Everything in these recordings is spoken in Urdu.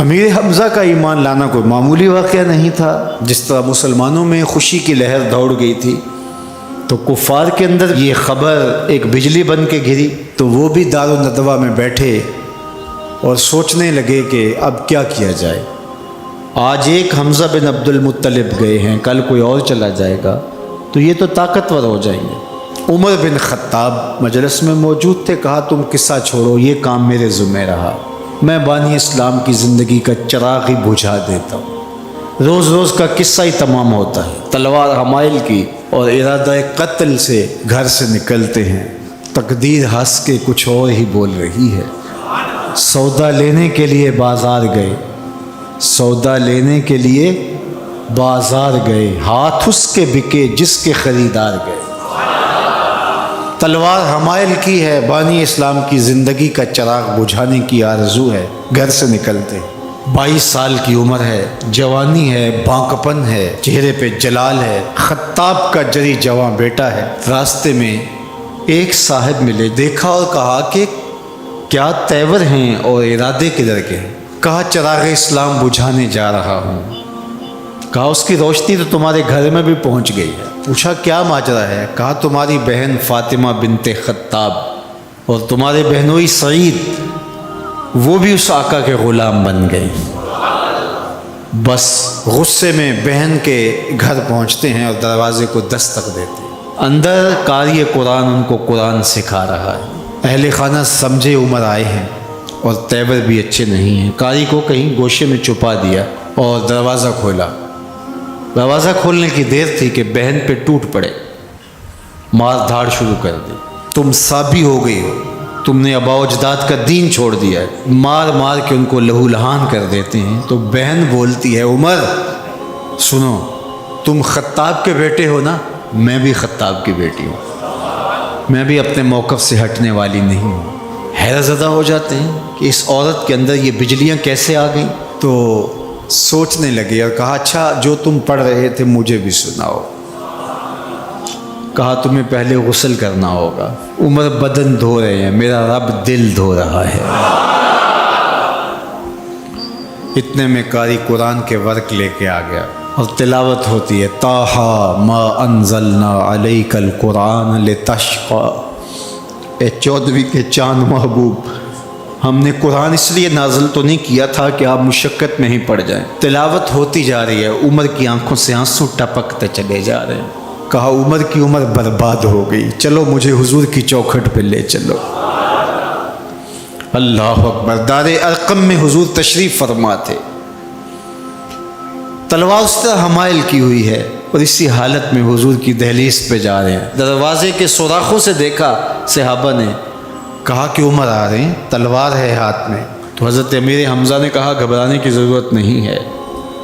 امیر حمزہ کا ایمان لانا کوئی معمولی واقعہ نہیں تھا۔ جس طرح مسلمانوں میں خوشی کی لہر دوڑ گئی تھی تو کفار کے اندر یہ خبر ایک بجلی بن کے گری، تو وہ بھی دارالندوہ میں بیٹھے اور سوچنے لگے کہ اب کیا کیا جائے۔ آج ایک حمزہ بن عبد المطلب گئے ہیں، کل کوئی اور چلا جائے گا تو یہ تو طاقتور ہو جائیں گے۔ عمر بن خطاب مجلس میں موجود تھے، کہا تم قصہ چھوڑو، یہ کام میرے ذمہ رہا، میں بانی اسلام کی زندگی کا چراغ ہی بجھا دیتا ہوں۔ روز روز کا قصہ ہی تمام ہوتا ہے، تلوار حمائل کی اور ارادہ قتل سے گھر سے نکلتے ہیں، تقدیر ہنس کے کچھ اور ہی بول رہی ہے۔ سودا لینے کے لیے بازار گئے، سودا لینے کے لیے بازار گئے، ہاتھ اس کے بکے جس کے خریدار گئے۔ تلوار حمائل کی ہے، بانی اسلام کی زندگی کا چراغ بجھانے کی آرزو ہے، گھر سے نکلتے 22 سال کی عمر ہے، جوانی ہے، بانکپن ہے، چہرے پہ جلال ہے، خطاب کا جری جواں بیٹا ہے۔ راستے میں ایک صاحب ملے، دیکھا اور کہا کہ کیا تیور ہیں اور ارادے کدھر کے ہیں؟ کہا چراغ اسلام بجھانے جا رہا ہوں۔ کہا اس کی روشنی تو تمہارے گھر میں بھی پہنچ گئی ہے۔ پوچھا کیا ماجرا ہے؟ کہا تمہاری بہن فاطمہ بنت خطاب اور تمہارے بہنوئی سعید وہ بھی اس آقا کے غلام بن گئے۔ بس غصے میں بہن کے گھر پہنچتے ہیں اور دروازے کو دستک دیتے ہیں۔ اندر قاری قرآن ان کو قرآن سکھا رہا ہے۔ اہل خانہ سمجھے عمر آئے ہیں اور تیور بھی اچھے نہیں ہیں، قاری کو کہیں گوشے میں چھپا دیا اور دروازہ کھولا۔ دروازہ کھولنے کی دیر تھی کہ بہن پہ ٹوٹ پڑے، مار دھاڑ شروع کر دی۔ تم سابی ہو گئی ہو، تم نے آباء و اجداد کا دین چھوڑ دیا ہے، مار مار کے ان کو لہو لہان کر دیتے ہیں۔ تو بہن بولتی ہے عمر سنو، تم خطاب کے بیٹے ہو نا، میں بھی خطاب کی بیٹی ہوں، میں بھی اپنے موقف سے ہٹنے والی نہیں ہوں۔ حیرت زدہ ہو جاتے ہیں کہ اس عورت کے اندر یہ بجلیاں کیسے آ گئیں، تو سوچنے لگے اور کہا اچھا جو تم پڑھ رہے تھے مجھے بھی سناؤ۔ کہا تمہیں پہلے غسل کرنا ہوگا۔ عمر بدن دھو رہے ہیں، میرا رب دل دھو رہا ہے۔ اتنے میں قاری قرآن کے ورق لے کے آ گیا اور تلاوت ہوتی ہے طٰہٰ ما انزلنا علیک القرآن لتشقیٰ، اے 14ویں کے چاند محبوب، ہم نے قرآن اس لیے نازل تو نہیں کیا تھا کہ آپ مشقت میں ہی پڑ جائیں۔ تلاوت ہوتی جا رہی ہے، عمر کی آنکھوں سے آنسو ٹپکتے چلے جا رہے ہیں۔ کہا عمر کی عمر برباد ہو گئی، چلو مجھے حضور کی چوکھٹ پہ لے چلو۔ اللہ اکبر، دار ارقم میں حضور تشریف فرما تھے، تلوار اس طرح حمائل کی ہوئی ہے اور اسی حالت میں حضور کی دہلیز پہ جا رہے ہیں۔ دروازے کے سوراخوں سے دیکھا صحابہ نے، کہا کہ عمر آ رہے ہیں، تلوار ہے ہاتھ میں۔ تو حضرت امیر حمزہ نے کہا گھبرانے کی ضرورت نہیں ہے،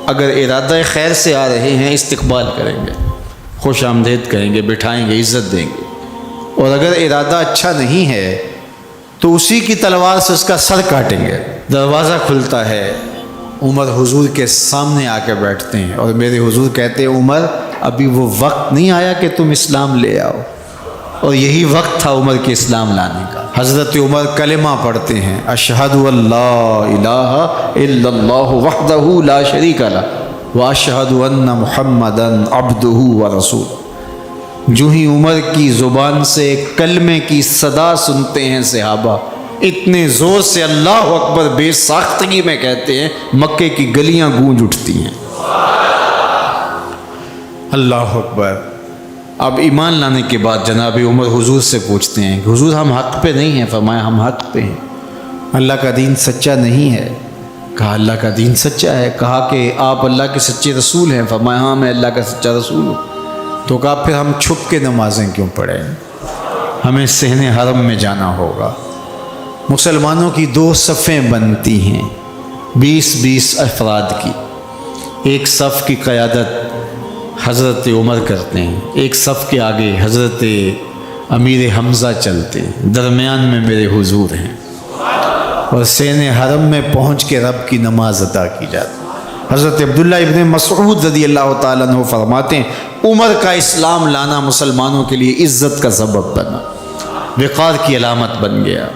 اگر ارادہ خیر سے آ رہے ہیں استقبال کریں گے، خوش آمدید کہیں گے، بٹھائیں گے، عزت دیں گے، اور اگر ارادہ اچھا نہیں ہے تو اسی کی تلوار سے اس کا سر کاٹیں گے۔ دروازہ کھلتا ہے، عمر حضور کے سامنے آ کے بیٹھتے ہیں اور میرے حضور کہتے ہیں عمر ابھی وہ وقت نہیں آیا کہ تم اسلام لے آؤ، اور یہی وقت تھا عمر کے اسلام لانے کا۔ حضرت عمر کلمہ پڑھتے ہیں اشہد ان لا الہ الا اللہ وحدہ لا شریک لہ واشہد ان محمدا عبدہ ورسولہ۔ جو ہی عمر کی زبان سے کلمے کی صدا سنتے ہیں صحابہ، اتنے زور سے اللہ اکبر بے ساختگی میں کہتے ہیں مکے کی گلیاں گونج اٹھتی ہیں۔ اللہ اکبر۔ اب ایمان لانے کے بعد جناب عمر حضور سے پوچھتے ہیں کہ حضور ہم حق پہ نہیں ہیں؟ فرمایا ہم حق پہ ہیں، اللہ کا دین سچا نہیں ہے؟ کہا اللہ کا دین سچا ہے۔ کہا کہ آپ اللہ کے سچے رسول ہیں؟ فرمایا ہاں میں اللہ کا سچا رسول ہوں۔ تو کہا پھر ہم چھپ کے نمازیں کیوں پڑھیں؟ ہمیں صحن حرم میں جانا ہوگا۔ مسلمانوں کی 2 صفیں بنتی ہیں، 20 افراد کی، ایک صف کی قیادت حضرت عمر کرتے ہیں، ایک صف کے آگے حضرت امیر حمزہ چلتے ہیں، درمیان میں میرے حضور ہیں، اور صحن حرم میں پہنچ کے رب کی نماز ادا کی جاتی ہے۔ حضرت عبداللہ ابن مسعود رضی اللہ تعالیٰ عنہ فرماتے ہیں عمر کا اسلام لانا مسلمانوں کے لیے عزت کا سبب بنا، وقار کی علامت بن گیا۔